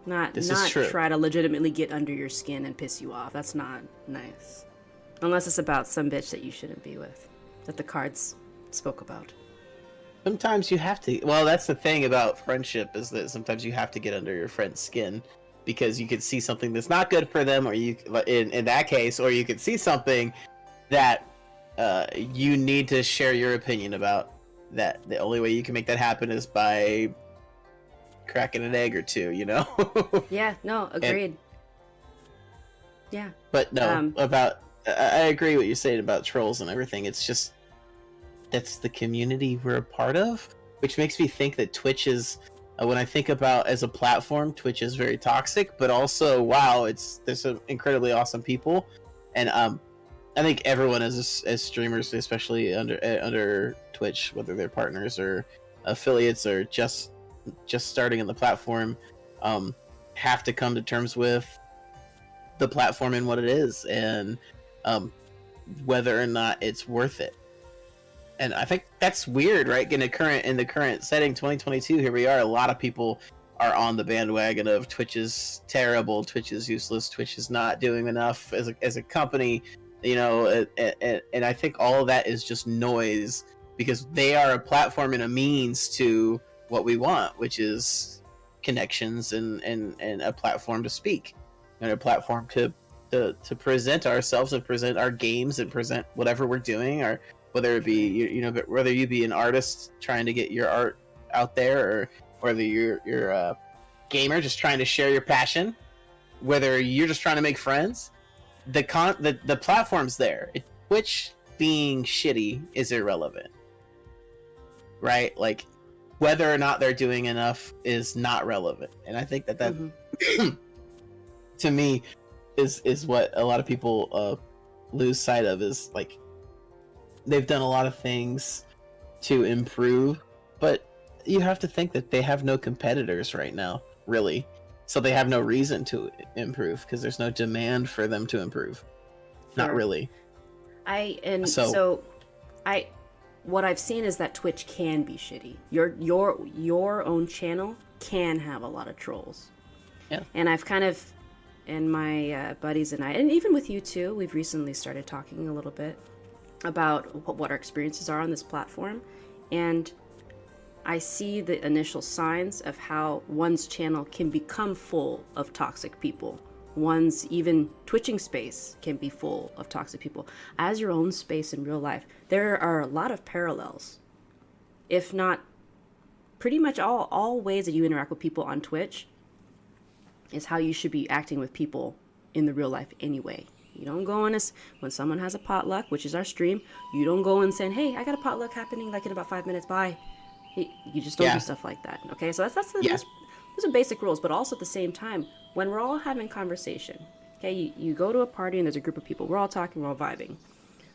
Not try to legitimately get under your skin and piss you off. That's not nice. Unless it's about some bitch that you shouldn't be with. That the cards spoke about. Sometimes you have to. Well, that's the thing about friendship, is that sometimes you have to get under your friend's skin. Because you could see something that's not good for them, or you, in that case, or you could see something that you need to share your opinion about. That the only way you can make that happen is by cracking an egg or two, you know? Yeah, no, agreed. Yeah. But no, I agree what you're saying about trolls and everything. It's just, that's the community we're a part of, which makes me think that Twitch is, when I think about as a platform, Twitch is very toxic, but also, wow, there's some incredibly awesome people. And I think everyone as streamers, especially under Twitch, whether they're partners or affiliates or just starting on the platform, have to come to terms with the platform and what it is, and whether or not it's worth it. And I think that's weird, right? In the current setting, 2022, here we are. A lot of people are on the bandwagon of Twitch is terrible, Twitch is useless, Twitch is not doing enough as a company. You know, and I think all of that is just noise, because they are a platform and a means to what we want, which is connections and a platform to speak, and a platform to present ourselves and present our games and present whatever we're doing, or whether it be but whether you be an artist trying to get your art out there, or whether you're a gamer just trying to share your passion, whether you're just trying to make friends. The platform's there. Twitch being shitty is irrelevant, right? Like, whether or not they're doing enough is not relevant. And I think that to me is what a lot of people lose sight of, is like, they've done a lot of things to improve, but you have to think that they have no competitors right now, really. So they have no reason to improve, because there's no demand for them to improve. Not really. So I what I've seen is that Twitch can be shitty. Your own channel can have a lot of trolls. Yeah. And I've kind of, and my buddies and I, and even with you too, we've recently started talking a little bit about what our experiences are on this platform. And I see the initial signs of how one's channel can become full of toxic people. One's even Twitching space can be full of toxic people. As your own space in real life, there are a lot of parallels, if not pretty much all ways that you interact with people on Twitch is how you should be acting with people in the real life anyway. You don't go in this, when someone has a potluck, which is our stream, you don't go and saying, hey, I got a potluck happening like in about 5 minutes, bye. You just don't do stuff like that. Okay, so those are basic rules, but also at the same time, when we're all having conversation, okay, you go to a party and there's a group of people, we're all talking, we're all vibing.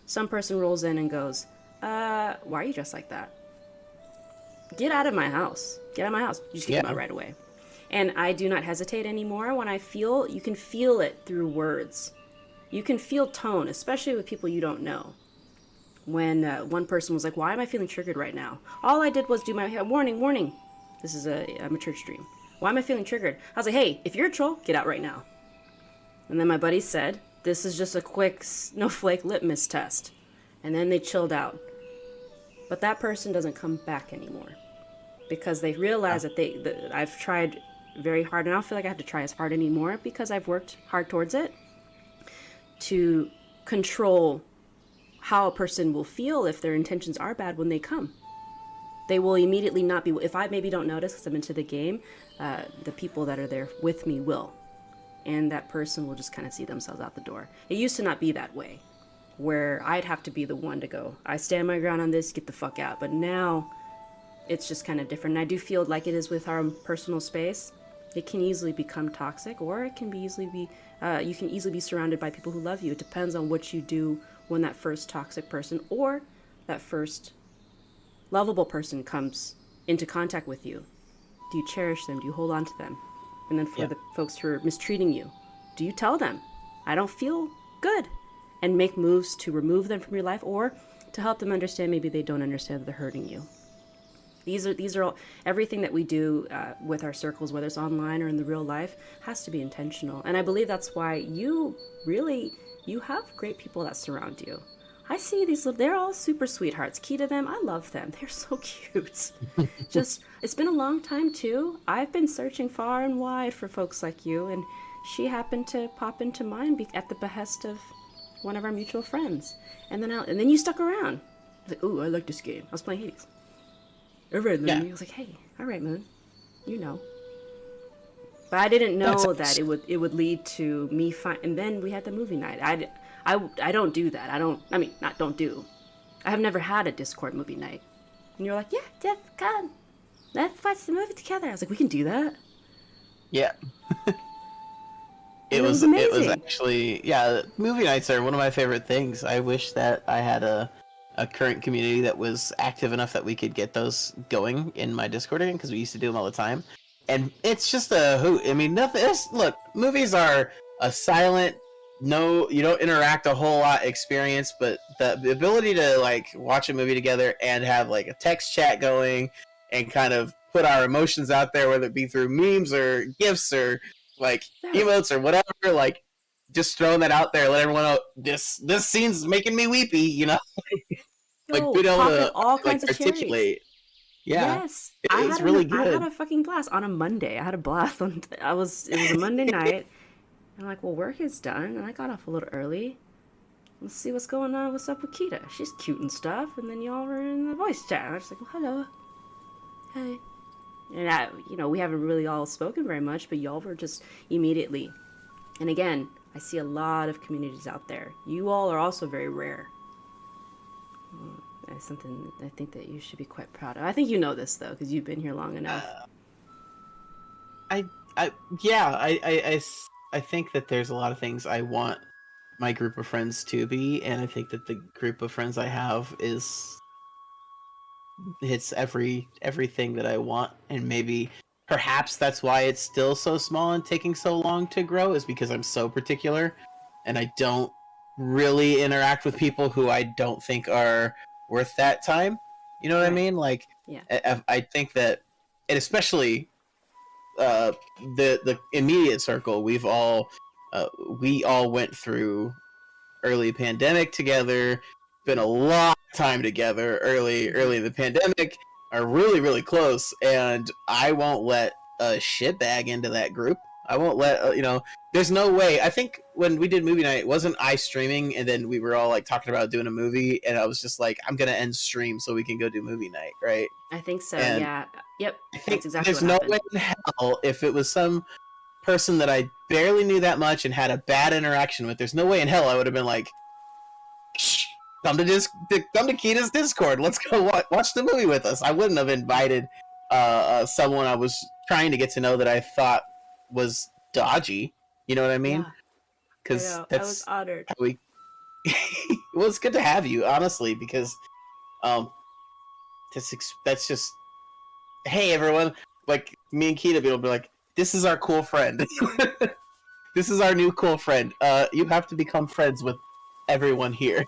Some person rolls in and goes, why are you dressed like that? Get out of my house. Get out of my house. You just get them out right away. And I do not hesitate anymore when I feel, you can feel it through words. You can feel tone, especially with people you don't know. When one person was like, why am I feeling triggered right now? All I did was do my, warning. This is a mature stream. Why am I feeling triggered? I was like, hey, if you're a troll, get out right now. And then my buddy said, this is just a quick snowflake litmus test. And then they chilled out. But that person doesn't come back anymore. Because they realize that I've tried very hard, and I don't feel like I have to try as hard anymore because I've worked hard towards it, to control how a person will feel if their intentions are bad when they come. They will immediately not be, if I maybe don't notice because I'm into the game, the people that are there with me will. And that person will just kind of see themselves out the door. It used to not be that way, where I'd have to be the one to go, I stand my ground on this, get the fuck out. But now it's just kind of different. And I do feel like it is with our personal space. It can easily become toxic, or it can be easily be, you can easily be surrounded by people who love you. It depends on what you do when that first toxic person or that first lovable person comes into contact with you. Do you cherish them? Do you hold on to them? And then for the folks who are mistreating you, do you tell them, I don't feel good, and make moves to remove them from your life, or to help them understand maybe they don't understand that they're hurting you? These are all, everything that we do with our circles, whether it's online or in the real life, has to be intentional. And I believe that's why you have great people that surround you. I see these little, they're all super sweethearts. Key to them, I love them. They're so cute. Just, it's been a long time too. I've been searching far and wide for folks like you, and she happened to pop into mine at the behest of one of our mutual friends. And then you stuck around. I was like, ooh, I like this game. I was playing Hades. All right, Moon. I was like, hey, all right, Moon. You know. But I didn't know that it would lead to me and then we had the movie night. I don't do that. I have never had a Discord movie night. And you're like, yeah, Jeff, come. Let's watch the movie together. I was like, we can do that. Yeah. It was amazing. It was actually, movie nights are one of my favorite things. I wish that I had a current community that was active enough that we could get those going in my Discord again, because we used to do them all the time. And it's just a hoot. I mean, nothing. Look, movies are a silent, no, you don't interact a whole lot experience, but the ability to like watch a movie together and have like a text chat going and kind of put our emotions out there, whether it be through memes or gifs or like emotes or whatever, like just throwing that out there, let everyone know this scene's making me weepy, you know. Like being able to all kinds of articulate. Yeah. Yes, It's really good. I had a fucking blast on a Monday. I had a blast on. It was a Monday night. I'm like, well, work is done, and I got off a little early. Let's see what's going on. What's up with Kita? She's cute and stuff. And then y'all were in the voice chat. I was like, well, hello, hey. And we haven't really all spoken very much, but y'all were just immediately. And again, I see a lot of communities out there. You all are also very rare. That's something I think that you should be quite proud of. I think you know this though, because you've been here long enough. I think that there's a lot of things I want my group of friends to be, and I think that the group of friends I have hits everything that I want, and maybe perhaps that's why it's still so small and taking so long to grow, is because I'm so particular and I don't really interact with people who I don't think are worth that time. You know what I Right. mean? Like, Yeah. I think that, and especially uh, the immediate circle, we all went through early pandemic together, spent a lot of time together Hmm. early in the pandemic, are really close, and I won't let a shitbag into that group. I won't let there's no way. I think when we did movie night, wasn't I streaming and then we were all like talking about doing a movie, and I was just like, I'm gonna end stream so we can go do movie night, right? I think so. And Yeah. Yep. I That's think exactly there's what no happened. way in hell, if it was some person that I barely knew that much and had a bad interaction with, there's no way in hell I would have been like, come to come to Kita's Discord. Let's go watch the movie with us. I wouldn't have invited someone I was trying to get to know that I thought was dodgy. You know what I mean? Yeah. I Because know. I was that's honored. how we. Well, it's good to have you, honestly, because um, that's just, hey everyone, like me and Kita will be like, this is our cool friend. This is our new cool friend. You have to become friends with everyone here.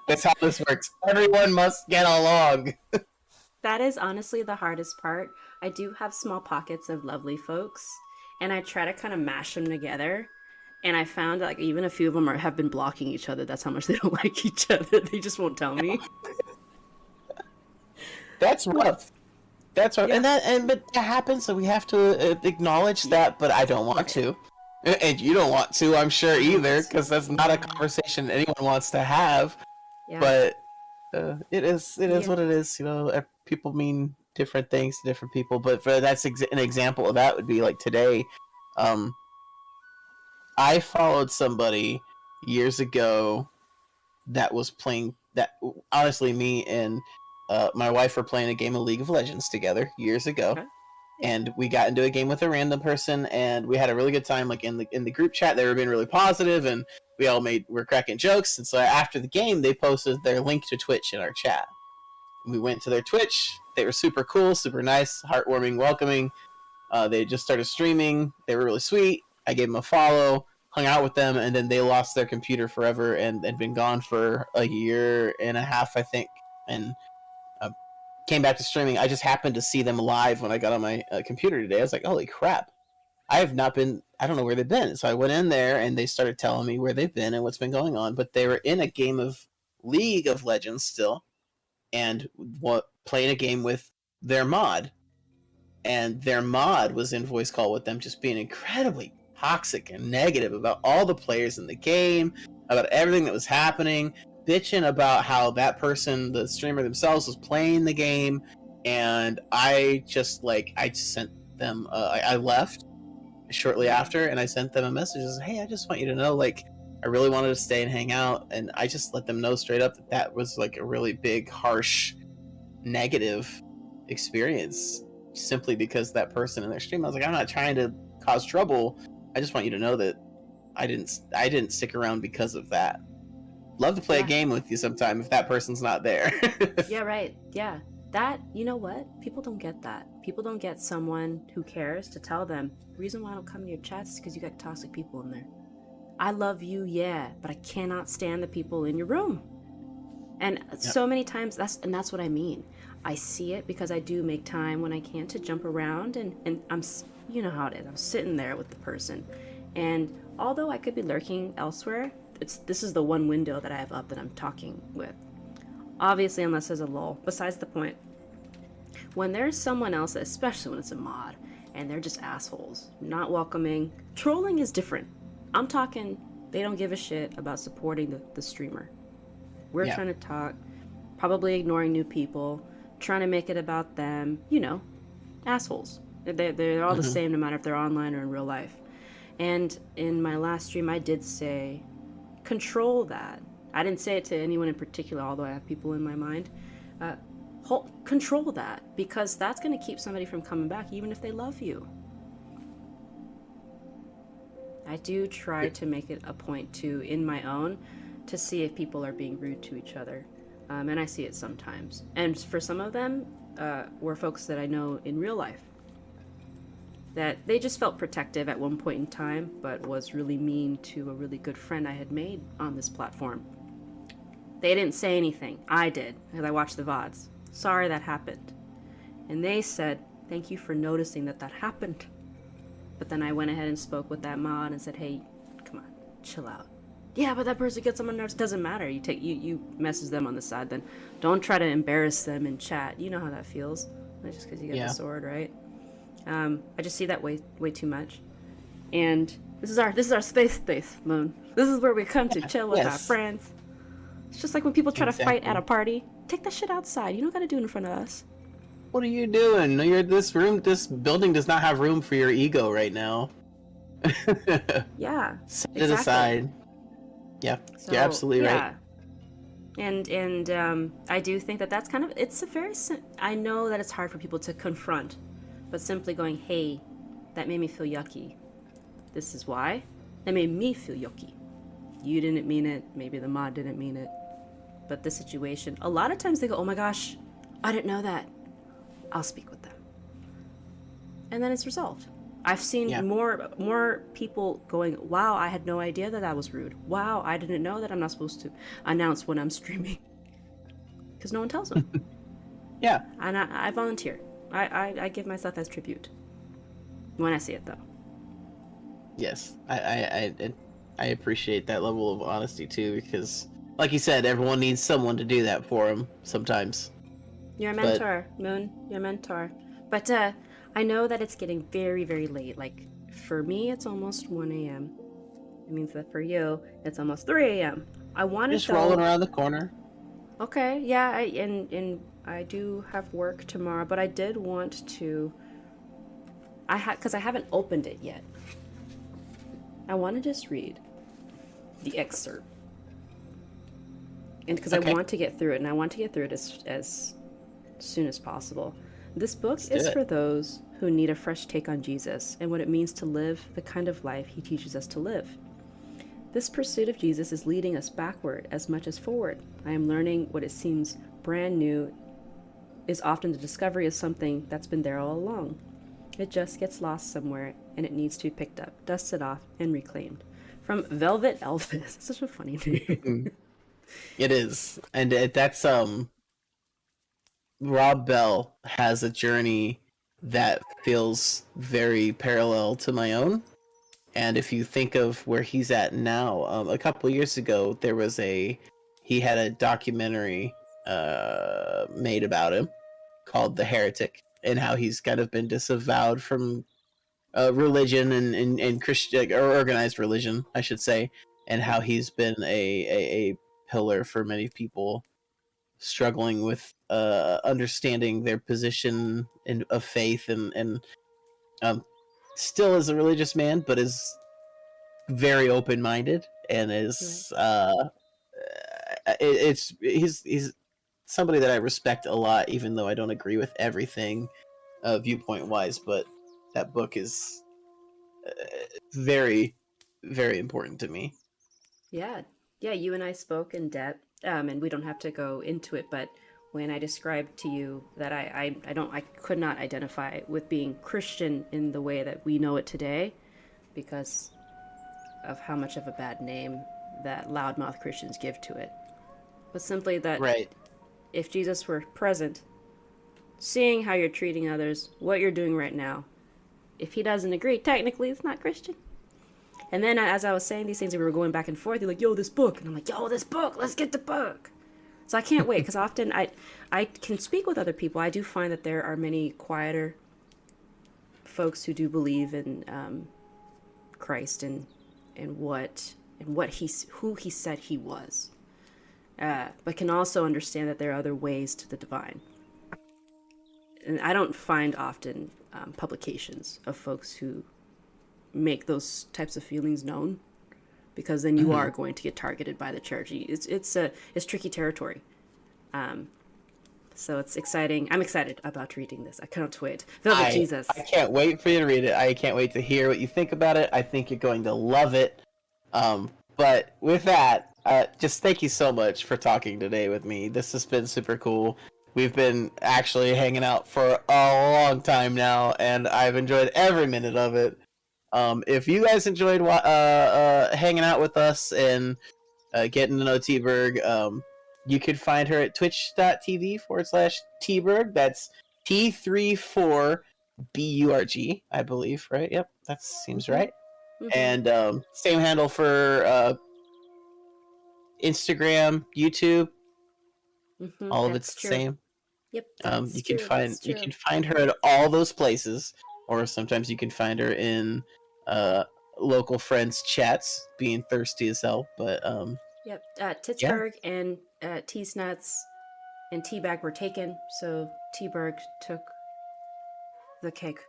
That's how this works. Everyone must get along. That is honestly the hardest part. I do have small pockets of lovely folks, and I try to kind of mash them together. And I found like even a few of them have been blocking each other. That's how much they don't like each other. They just won't tell me. That's rough. That's rough. Yeah. But that happens, so we have to acknowledge that. But I don't want Right. to, and you don't want to, I'm sure I don't want either, because to. that's not a Yeah. conversation anyone wants to have. Yeah. But it is Yeah. what it is. People mean different things to different people. But that's an example of that would be like today. Um, I followed somebody years ago that was playing that. Honestly, me and my wife were playing a game of League of Legends together years ago, Okay. Yeah. and we got into a game with a random person, and we had a really good time. Like in the group chat, they were being really positive, and we're cracking jokes. And so after the game, they posted their link to Twitch in our chat. We went to their Twitch. They were super cool, super nice, heartwarming, welcoming. They just started streaming. They were really sweet. I gave them a follow, hung out with them, and then they lost their computer forever and had been gone for a year and a half, I think. And came back to streaming. I just happened to see them live when I got on my computer today. I was like, holy crap. I have not been, I don't know where they've been. So I went in there and they started telling me where they've been and what's been going on. But they were in a game of League of Legends still, and playing a game with their mod. And their mod was in voice call with them, just being incredibly toxic and negative about all the players in the game, about everything that was happening, bitching about how that person, the streamer themselves, was playing the game. And I sent them. I left shortly Yeah. after, and I sent them a message. I said, hey, I just want you to know, like, I really wanted to stay and hang out, and I just let them know straight up that was like a really big, harsh, negative experience, simply because that person in their stream. I was like, I'm not trying to cause trouble. I just want you to know that I didn't stick around because of that. Love to play a Yeah. game with you sometime if that person's not there. Yeah. Right. Yeah. That, you know what? People don't get that. People don't get someone who cares to tell them, the reason why I don't come to your chats is because you got toxic people in there. I love you, yeah, but I cannot stand the people in your room. And Yep. so many times that's what I mean. I see it because I do make time when I can to jump around, and I'm, you know how it is. I'm sitting there with the person, and although I could be lurking elsewhere, this is the one window that I have up that I'm talking with. Obviously, unless there's a lull. Besides the point, when there's someone else, especially when it's a mod, and they're just assholes, not welcoming, trolling is different. I'm talking, they don't give a shit about supporting the streamer. We're Yeah. trying to talk, probably ignoring new people, trying to make it about them, you know, assholes. They're all the Mm-hmm. same no matter if they're online or in real life. And in my last stream, I did say, control that. I didn't say it to anyone in particular, although I have people in my mind. Uh, control that, because that's going to keep somebody from coming back, even if they love you. I do try to make it a point to, in my own, to see if people are being rude to each other. And I see it sometimes. And for some of them, were folks that I know in real life. That they just felt protective at one point in time, but was really mean to a really good friend I had made on this platform. They didn't say anything. I did, because I watched the VODs. Sorry that happened. And they said, thank you for noticing that happened. But then I went ahead and spoke with that mod and said, hey, come on, chill out. Yeah, but that person gets on my nerves. Doesn't matter. You message them on the side. Then don't try to embarrass them in chat. You know how that feels. Not just because you got the sword, right? I just see that way too much. And this is our space, Moon. This is where we come to chill with our friends. It's just like when people try to fight at a party. Take that shit outside. You don't gotta do it in front of us. What are you doing? This building does not have room for your ego right now. Yeah. Set it aside. Yeah, so, you're absolutely right. And I do think that's kind of, it's a very, I know that it's hard for people to confront, but simply going, hey, that made me feel yucky. This is why. That made me feel yucky. You didn't mean it. Maybe the mod didn't mean it. But the situation, a lot of times they go, oh my gosh, I didn't know that. I'll speak with them. And then it's resolved. I've seen more people going, wow, I had no idea that was rude. Wow, I didn't know that I'm not supposed to announce when I'm streaming. Because no one tells them. Yeah. And I volunteer. I give myself as tribute. When I see it, though. Yes. I appreciate that level of honesty, too, because, like you said, everyone needs someone to do that for them sometimes. You're a mentor, Moon. You're a mentor. But I know that it's getting very, very late. Like, for me, it's almost 1 a.m. It means that for you, it's almost 3 a.m. I want to just rolling around the corner. Okay, yeah, and I do have work tomorrow, but I did want to. Because I haven't opened it yet. I want to just read the excerpt, and because I want to get through it, and I want to get through it as soon as possible. This book is for those who need a fresh take on Jesus and what it means to live the kind of life he teaches us to live. This pursuit of Jesus is leading us backward as much as forward. I am learning what it seems brand new is often the discovery of something that's been there all along. It just gets lost somewhere and it needs to be picked up, dusted off, and reclaimed. From Velvet Elvis. Such a funny name. It is. And that's Rob Bell has a journey that feels very parallel to my own. And if you think of where he's at now, a couple years ago, he had a documentary made about him called The Heretic, and how he's kind of been disavowed from religion and Christian or organized religion, I should say, and how he's been a pillar for many people struggling with understanding their position of faith and still is a religious man, but is very open-minded and is he's somebody that I respect a lot, even though I don't agree with everything viewpoint-wise. But that book is very, very important to me. Yeah, you and I spoke in depth, and we don't have to go into it, but when I described to you that I could not identify with being Christian in the way that we know it today, because of how much of a bad name that loudmouth Christians give to it. But simply that if Jesus were present, seeing how you're treating others, what you're doing right now, if he doesn't agree, technically it's not Christian. And then as I was saying these things, we were going back and forth. You're like, yo, this book. And I'm like, yo, this book. Let's get the book. So I can't wait, because often I can speak with other people. I do find that there are many quieter folks who do believe in Christ and who he said he was, but can also understand that there are other ways to the divine. And I don't find often publications of folks who make those types of feelings known, because then you are going to get targeted by the church. It's tricky territory. So it's exciting. I'm excited about reading this. I cannot wait. Jesus. I can't wait for you to read it. I can't wait to hear what you think about it. I think you're going to love it. But with that, just thank you so much for talking today with me. This has been super cool. We've been actually hanging out for a long time now, and I've enjoyed every minute of it. If you guys enjoyed hanging out with us and getting to know T-Burg, you could find her at twitch.tv/tburg. That's T34BURG, I believe, right? Yep, that seems right. And same handle for Instagram, YouTube. All of it's the same. Yep, that's true. You can find her at all those places, or sometimes you can find her in local friends chats, being thirsty as hell. But yep, Titsburg and T-Snuts and Teabag were taken, so T-Berg took the cake,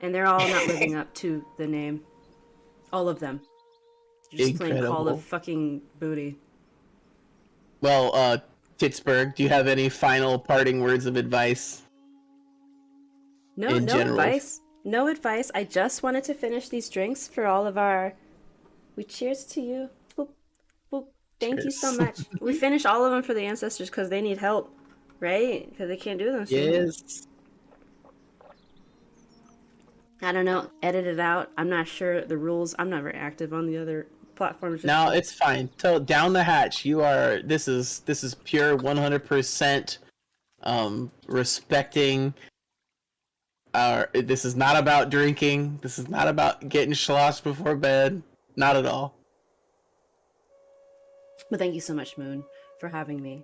and they're all not living up to the name. All of them. They're just playing Call of fucking Booty. Well, Titsburg, do you have any final parting words of advice? No advice. No advice. I just wanted to finish these drinks for all of our... We cheers to you. Boop, boop. Thank you so much. We finish all of them for the ancestors because they need help, right? Because they can't do them. Yes. I don't know. Edit it out. I'm not sure the rules. I'm not very active on the other platforms. No, it's fine. Down the hatch. You are. This is pure 100% respecting our. This is not about drinking. This is not about getting sloshed before bed. Not at all. But thank you so much, Moon, for having me.